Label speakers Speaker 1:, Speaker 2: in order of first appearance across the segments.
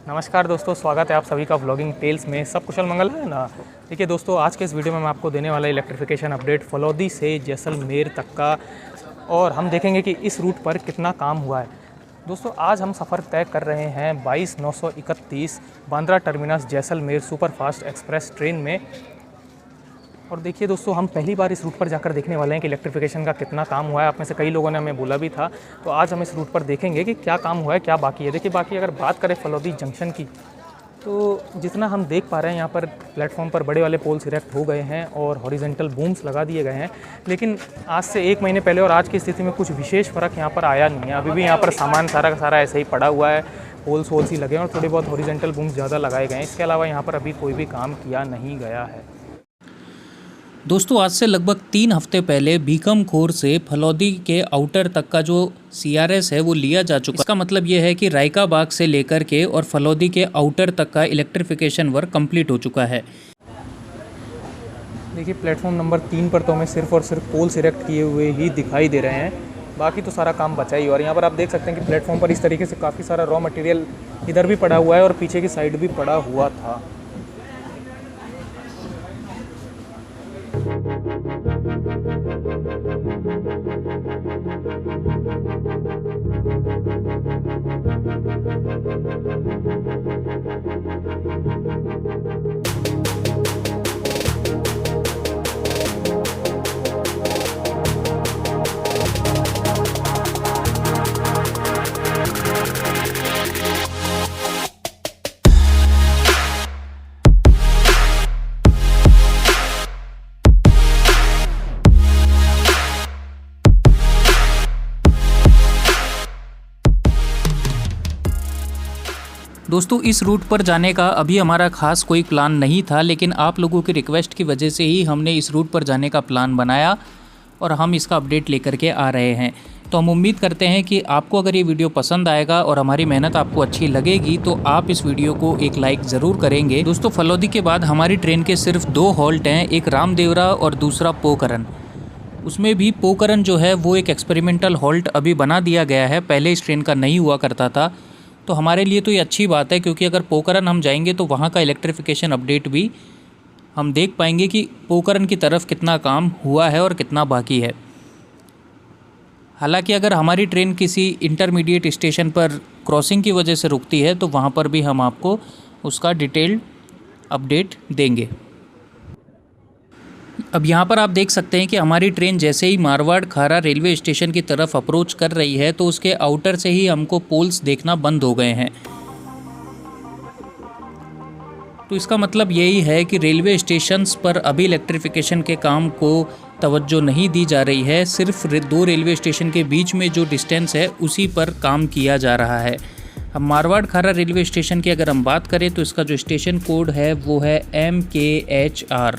Speaker 1: नमस्कार दोस्तों, स्वागत है आप सभी का व्लॉगिंग टेल्स में। सब कुशल मंगल है ना। देखिए दोस्तों, आज के इस वीडियो में मैं आपको देने वाला इलेक्ट्रिफिकेशन अपडेट फलौदी से जैसलमेर तक का, और हम देखेंगे कि इस रूट पर कितना काम हुआ है। दोस्तों, आज हम सफ़र तय कर रहे हैं 22/931 Bandra terminus Jaisalmer superfast express train में। और देखिए दोस्तों, हम पहली बार इस रूट पर जाकर देखने वाले हैं कि इलेक्ट्रिफिकेशन का कितना काम हुआ है। आप में से कई लोगों ने हमें बोला भी था, तो आज हम इस रूट पर देखेंगे कि क्या काम हुआ है, क्या बाकी है। देखिए, बाकी अगर बात करें फलौदी जंक्शन की, तो जितना हम देख पा रहे हैं यहाँ पर प्लेटफॉर्म पर बड़े वाले पोल्स इरेक्ट हो गए हैं और हॉरिजेंटल बूम्स लगा दिए गए हैं। लेकिन आज से 1 महीने पहले और आज की स्थिति में कुछ विशेष फ़र्क यहाँ पर आया नहीं है। अभी भी यहाँ पर सामान सारा का सारा ऐसे ही पड़ा हुआ है, पोल्स वोल्स ही लगे हैं और थोड़े बहुत हॉरिजेंटल बूम्स ज़्यादा लगाए गए हैं। इसके अलावा यहाँ पर अभी कोई भी काम किया नहीं गया है।
Speaker 2: दोस्तों, आज से लगभग 3 हफ्ते पहले भीकमखोर से फलौदी के आउटर तक का जो CRS है वो लिया जा चुका है। इसका मतलब ये है कि रायका बाग से लेकर के और फलौदी के आउटर तक का इलेक्ट्रिफिकेशन वर्क कंप्लीट हो चुका है।
Speaker 1: देखिए, प्लेटफॉर्म नंबर 3 पर तो हमें सिर्फ और सिर्फ पोल्स इरेक्ट किए हुए ही दिखाई दे रहे हैं, बाकी तो सारा काम बचा ही। और यहाँ पर आप देख सकते हैं कि प्लेटफॉर्म पर इस तरीके से काफ़ी सारा रॉ मटेरियल इधर भी पड़ा हुआ है और पीछे की साइड भी पड़ा हुआ था।
Speaker 2: दोस्तों, इस रूट पर जाने का अभी हमारा खास कोई प्लान नहीं था, लेकिन आप लोगों की रिक्वेस्ट की वजह से ही हमने इस रूट पर जाने का प्लान बनाया और हम इसका अपडेट लेकर के आ रहे हैं। तो हम उम्मीद करते हैं कि आपको अगर ये वीडियो पसंद आएगा और हमारी मेहनत आपको अच्छी लगेगी तो आप इस वीडियो को एक लाइक ज़रूर करेंगे। दोस्तों, फलौदी के बाद हमारी ट्रेन के सिर्फ 2 हॉल्ट हैं, एक रामदेवरा और दूसरा पोकरन। उसमें भी पोकरन जो है वो एक एक्सपेरिमेंटल हॉल्ट अभी बना दिया गया है, पहले इस ट्रेन का नहीं हुआ करता था। तो हमारे लिए तो ये अच्छी बात है, क्योंकि अगर पोकरन हम जाएंगे तो वहाँ का इलेक्ट्रिफिकेशन अपडेट भी हम देख पाएंगे कि पोकरन की तरफ कितना काम हुआ है और कितना बाकी है। हालांकि अगर हमारी ट्रेन किसी इंटरमीडिएट स्टेशन पर क्रॉसिंग की वजह से रुकती है तो वहाँ पर भी हम आपको उसका डिटेल्ड अपडेट देंगे। अब यहाँ पर आप देख सकते हैं कि हमारी ट्रेन जैसे ही मारवाड़ खारा रेलवे स्टेशन की तरफ अप्रोच कर रही है तो उसके आउटर से ही हमको पोल्स देखना बंद हो गए हैं। तो इसका मतलब यही है कि रेलवे स्टेशंस पर अभी इलेक्ट्रिफिकेशन के काम को तवज्जो नहीं दी जा रही है। सिर्फ 2 रेलवे स्टेशन के बीच में जो डिस्टेंस है उसी पर काम किया जा रहा है। अब मारवाड़ खारा रेलवे स्टेशन की अगर हम बात करें तो इसका जो स्टेशन कोड है वो है MKHR।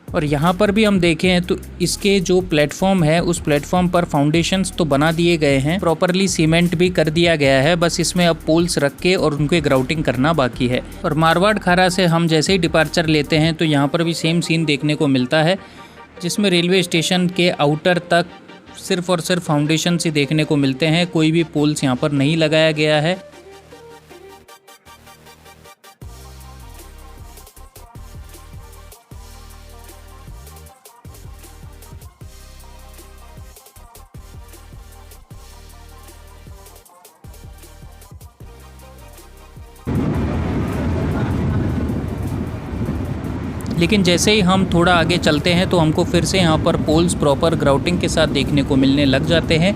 Speaker 2: और यहाँ पर भी हम देखें तो इसके जो प्लेटफॉर्म है उस प्लेटफॉर्म पर फाउंडेशंस तो बना दिए गए हैं, प्रॉपरली सीमेंट भी कर दिया गया है, बस इसमें अब पोल्स रख के और उनके ग्राउटिंग करना बाकी है। और मारवाड़ खारा से हम जैसे ही डिपार्चर लेते हैं तो यहाँ पर भी सेम सीन देखने को मिलता है, जिसमें रेलवे स्टेशन के आउटर तक सिर्फ और सिर्फ फाउंडेशन ही देखने को मिलते हैं, कोई भी पोल्स यहाँ पर नहीं लगाया गया है। लेकिन जैसे ही हम थोड़ा आगे चलते हैं तो हमको फिर से यहाँ पर पोल्स प्रॉपर ग्राउटिंग के साथ देखने को मिलने लग जाते हैं।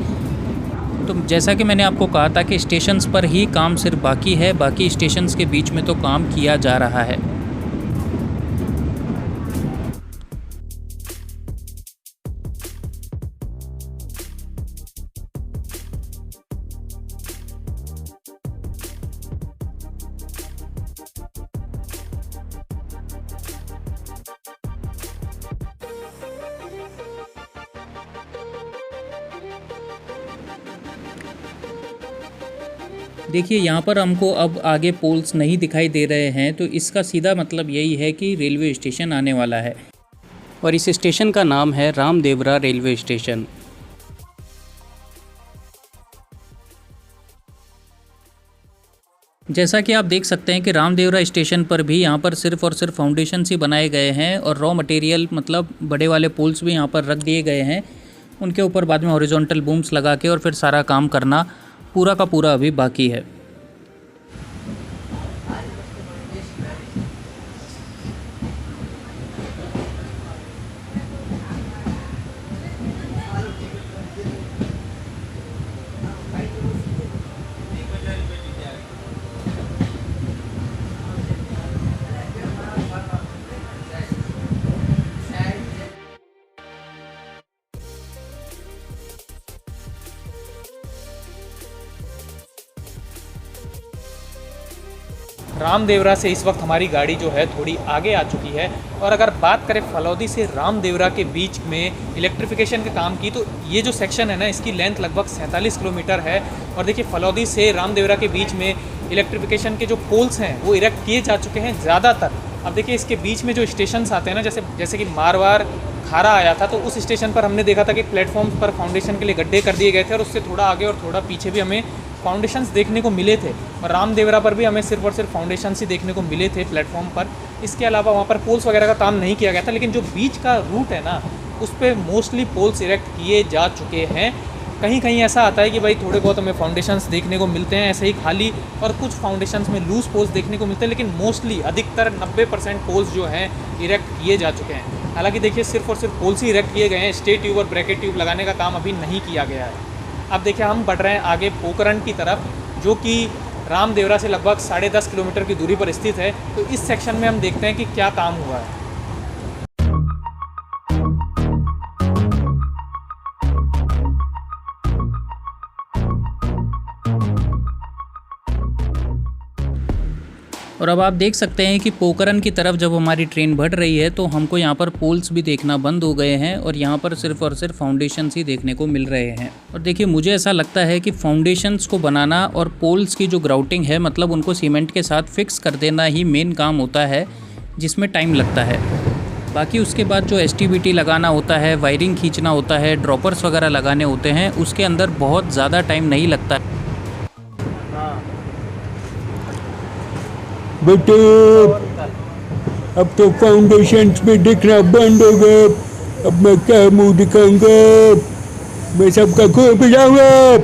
Speaker 2: तो जैसा कि मैंने आपको कहा था कि स्टेशंस पर ही काम सिर्फ बाकी है, बाकी स्टेशंस के बीच में तो काम किया जा रहा है। देखिए, यहाँ पर हमको अब आगे पोल्स नहीं दिखाई दे रहे हैं, तो इसका सीधा मतलब यही है कि रेलवे स्टेशन आने वाला है और इस स्टेशन का नाम है रामदेवरा रेलवे स्टेशन। जैसा कि आप देख सकते हैं कि रामदेवरा स्टेशन पर भी यहाँ पर सिर्फ और सिर्फ फाउंडेशन ही बनाए गए हैं और रॉ मटेरियल मतलब बड़े वाले पोल्स भी यहाँ पर रख दिए गए हैं। उनके ऊपर बाद में हॉरिजॉन्टल बूम्स लगा के और फिर सारा काम करना पूरा का पूरा अभी बाकी है।
Speaker 1: रामदेवरा से इस वक्त हमारी गाड़ी जो है थोड़ी आगे आ चुकी है। और अगर बात करें फलौदी से रामदेवरा के बीच में इलेक्ट्रिफिकेशन के काम की, तो ये जो सेक्शन है ना, इसकी लेंथ लगभग 47 किलोमीटर है। और देखिए फलौदी से रामदेवरा के बीच में इलेक्ट्रिफिकेशन के जो पोल्स हैं वो इरेक्ट किए जा चुके हैं ज़्यादातर। अब देखिए इसके बीच में जो स्टेशंस आते हैं ना, जैसे कि मारवाड़ खारा आया था, तो उस स्टेशन पर हमने देखा था कि प्लेटफॉर्म पर फाउंडेशन के लिए गड्ढे कर दिए गए थे और उससे थोड़ा आगे और थोड़ा पीछे भी हमें फाउंडेशंस देखने को मिले थे। और रामदेवरा पर भी हमें सिर्फ और सिर्फ फाउंडेशंस ही देखने को मिले थे प्लेटफॉर्म पर। इसके अलावा वहाँ पर पोल्स वगैरह का काम नहीं किया गया था। लेकिन जो बीच का रूट है ना, उस पर मोस्टली पोल्स इरेक्ट किए जा चुके हैं। कहीं कहीं ऐसा आता है कि भाई थोड़े बहुत हमें फाउंडेशंस देखने को मिलते हैं ऐसे ही खाली, और कुछ फाउंडेशंस में लूज पोल्स देखने को मिलते हैं, लेकिन मोस्टली अधिकतर 90% पोल्स जो हैं इरेक्ट किए जा चुके हैं। हालांकि देखिए सिर्फ और सिर्फ पोल्स ही इरेक्ट किए गए हैं, स्टे ट्यूब और ब्रैकेट ट्यूब लगाने का काम अभी नहीं किया गया है। अब देखिए हम बढ़ रहे हैं आगे पोखरण की तरफ, जो कि रामदेवरा से लगभग 10.5 किलोमीटर की दूरी पर स्थित है। तो इस सेक्शन में हम देखते हैं कि क्या काम हुआ है।
Speaker 2: और अब आप देख सकते हैं कि पोखरण की तरफ जब हमारी ट्रेन बढ़ रही है तो हमको यहाँ पर पोल्स भी देखना बंद हो गए हैं और यहाँ पर सिर्फ और सिर्फ फाउंडेशंस ही देखने को मिल रहे हैं। और देखिए मुझे ऐसा लगता है कि फाउंडेशंस को बनाना और पोल्स की जो ग्राउटिंग है, मतलब उनको सीमेंट के साथ फिक्स कर देना ही मेन काम होता है, जिसमें टाइम लगता है। बाकी उसके बाद जो STBT लगाना होता है, वायरिंग खींचना होता है, ड्रॉपर्स वगैरह लगाने होते हैं, उसके अंदर बहुत ज़्यादा टाइम नहीं लगता।
Speaker 3: बट अब तो फाउंडेशंस में दिखना बंद हो गए। अब मैं क्या मुंह दिखाऊंगा, मैं सबका खून पिलाऊंगा।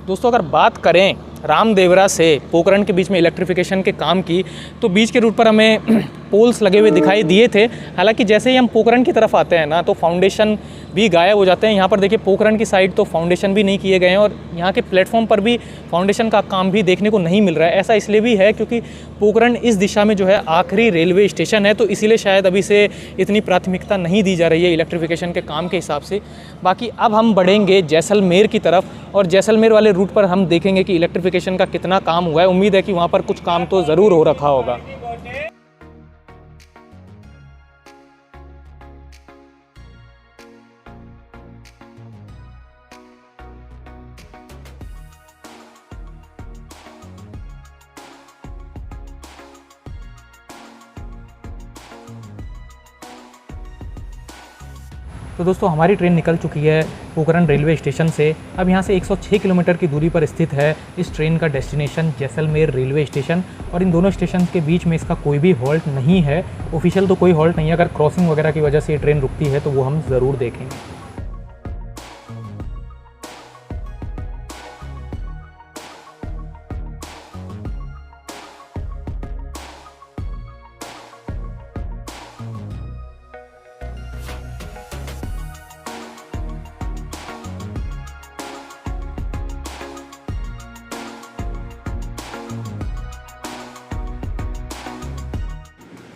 Speaker 1: दोस्तों अगर बात करें रामदेवरा से पोखरण के बीच में इलेक्ट्रिफिकेशन के काम की, तो बीच के रूट पर हमें पोल्स लगे हुए दिखाई दिए थे। हालांकि जैसे ही हम पोखरण की तरफ आते हैं ना, तो फाउंडेशन भी गायब हो जाते हैं। यहाँ पर देखिए पोखरण की साइड तो फाउंडेशन भी नहीं किए गए हैं और यहाँ के प्लेटफॉर्म पर भी फाउंडेशन का काम भी देखने को नहीं मिल रहा है। ऐसा इसलिए भी है क्योंकि पोखरण इस दिशा में जो है आखिरी रेलवे स्टेशन है, तो इसीलिए शायद अभी से इतनी प्राथमिकता नहीं दी जा रही है इलेक्ट्रिफिकेशन के काम के हिसाब से। बाकी अब हम बढ़ेंगे जैसलमेर की तरफ, और जैसलमेर वाले रूट पर हम देखेंगे कि इलेक्ट्रिफिकेशन का कितना काम हुआ है। उम्मीद है कि वहाँ पर कुछ काम तो ज़रूर हो रखा होगा। तो दोस्तों हमारी ट्रेन निकल चुकी है पोखरण रेलवे स्टेशन से। अब यहाँ से 106 किलोमीटर की दूरी पर स्थित है इस ट्रेन का डेस्टिनेशन जैसलमेर रेलवे स्टेशन। और इन दोनों स्टेशन के बीच में इसका कोई भी हॉल्ट नहीं है, ऑफिशियल तो कोई हॉल्ट नहीं है। अगर क्रॉसिंग वगैरह की वजह से ये ट्रेन रुकती है तो वो हम ज़रूर देखेंगे।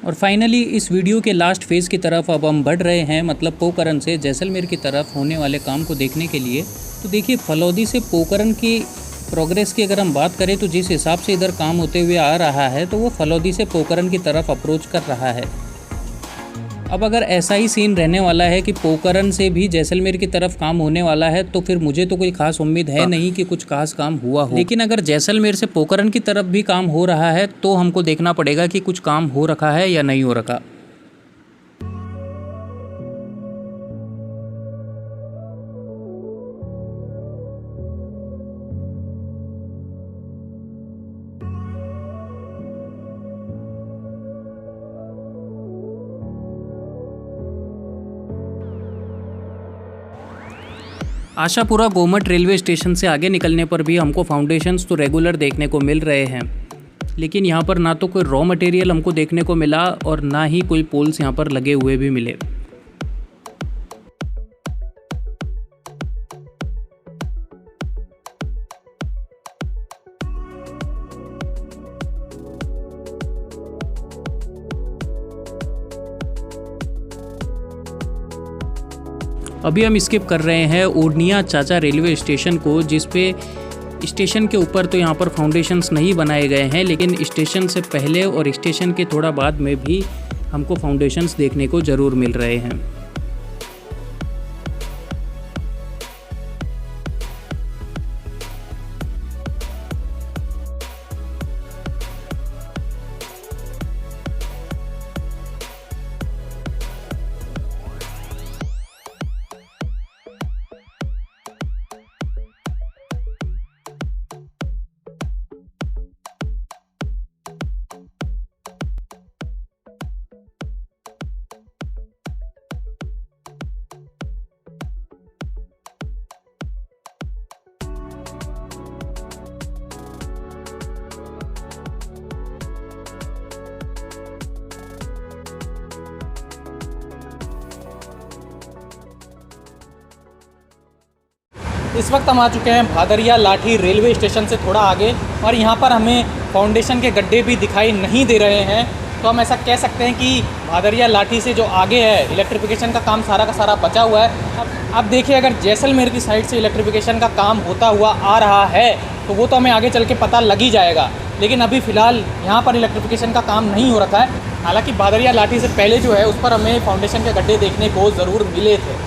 Speaker 2: और फाइनली इस वीडियो के लास्ट फेज़ की तरफ अब हम बढ़ रहे हैं, मतलब पोखरण से जैसलमेर की तरफ होने वाले काम को देखने के लिए। तो देखिए फलौदी से पोखरण की प्रोग्रेस की अगर हम बात करें तो जिस हिसाब से इधर काम होते हुए आ रहा है, तो वो फलौदी से पोखरण की तरफ अप्रोच कर रहा है। अब अगर ऐसा ही सीन रहने वाला है कि पोखरण से भी जैसलमेर की तरफ काम होने वाला है तो फिर मुझे तो कोई खास उम्मीद है नहीं कि कुछ खास काम हुआ हो। लेकिन अगर जैसलमेर से पोखरण की तरफ भी काम हो रहा है तो हमको देखना पड़ेगा कि कुछ काम हो रखा है या नहीं हो रखा। आशापुरा गोमट रेलवे स्टेशन से आगे निकलने पर भी हमको फाउंडेशंस तो रेगुलर देखने को मिल रहे हैं, लेकिन यहाँ पर ना तो कोई रॉ मटेरियल हमको देखने को मिला और ना ही कोई पोल्स यहाँ पर लगे हुए भी मिले। अभी हम स्किप कर रहे हैं ओढ़निया चाचा रेलवे स्टेशन को, जिस पे स्टेशन के ऊपर तो यहाँ पर फाउंडेशंस नहीं बनाए गए हैं, लेकिन स्टेशन से पहले और स्टेशन के थोड़ा बाद में भी हमको फाउंडेशंस देखने को ज़रूर मिल रहे हैं।
Speaker 1: इस वक्त हम आ चुके हैं भादरिया लाठी रेलवे स्टेशन से थोड़ा आगे, और यहाँ पर हमें फाउंडेशन के गड्ढे भी दिखाई नहीं दे रहे हैं। तो हम ऐसा कह सकते हैं कि भादरिया लाठी से जो आगे है इलेक्ट्रिफिकेशन का काम सारा का सारा बचा हुआ है। अब देखिए, अगर जैसलमेर की साइड से इलेक्ट्रिफिकेशन का काम होता हुआ आ रहा है तो वो तो हमें आगे चल के पता लग ही जाएगा, लेकिन अभी फ़िलहाल यहाँ पर इलेक्ट्रिफिकेशन का काम नहीं हो रखा है। हालाँकि भादरिया लाठी से पहले जो है उस पर हमें फाउंडेशन के गड्ढे देखने को ज़रूर मिले थे।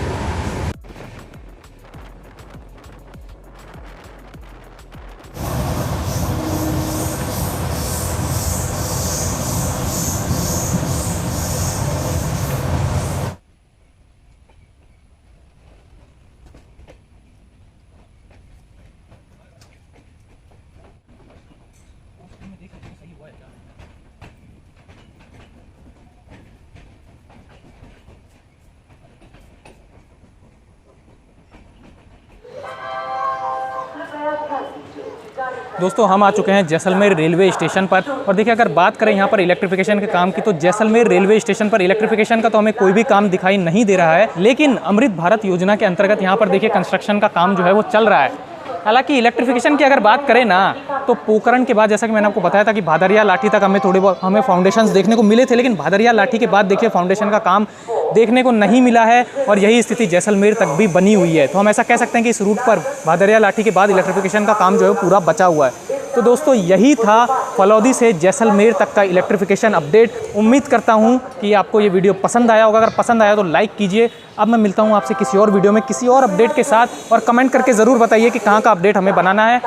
Speaker 1: दोस्तों, हम आ चुके हैं जैसलमेर रेलवे स्टेशन पर, और देखिए अगर बात करें यहाँ पर इलेक्ट्रिफिकेशन के काम की तो जैसलमेर रेलवे स्टेशन पर इलेक्ट्रिफिकेशन का तो हमें कोई भी काम दिखाई नहीं दे रहा है, लेकिन अमृत भारत योजना के अंतर्गत यहाँ पर देखिए कंस्ट्रक्शन का काम जो है वो चल रहा है। हालांकि इलेक्ट्रिफिकेशन की अगर बात करें ना तो पोखरण के बाद, जैसा कि मैंने आपको बताया था कि भादरिया लाठी तक हमें थोड़े बहुत फाउंडेशंस देखने को मिले थे, लेकिन भादरिया लाठी के बाद देखिए फाउंडेशन का काम देखने को नहीं मिला है, और यही स्थिति जैसलमेर तक भी बनी हुई है। तो हम ऐसा कह सकते हैं कि इस रूट पर भादरिया लाठी के बाद इलेक्ट्रिफिकेशन का काम जो है पूरा बचा हुआ है। तो दोस्तों, यही था फलौदी से जैसलमेर तक का इलेक्ट्रिफिकेशन अपडेट। उम्मीद करता हूं कि आपको ये वीडियो पसंद आया होगा। अगर पसंद आया तो लाइक कीजिए। अब मैं मिलता हूं आपसे किसी और वीडियो में किसी और अपडेट के साथ, और कमेंट करके ज़रूर बताइए कि कहां का अपडेट हमें बनाना है।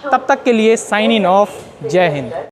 Speaker 1: तब तक के लिए साइन इन ऑफ। जय हिंद।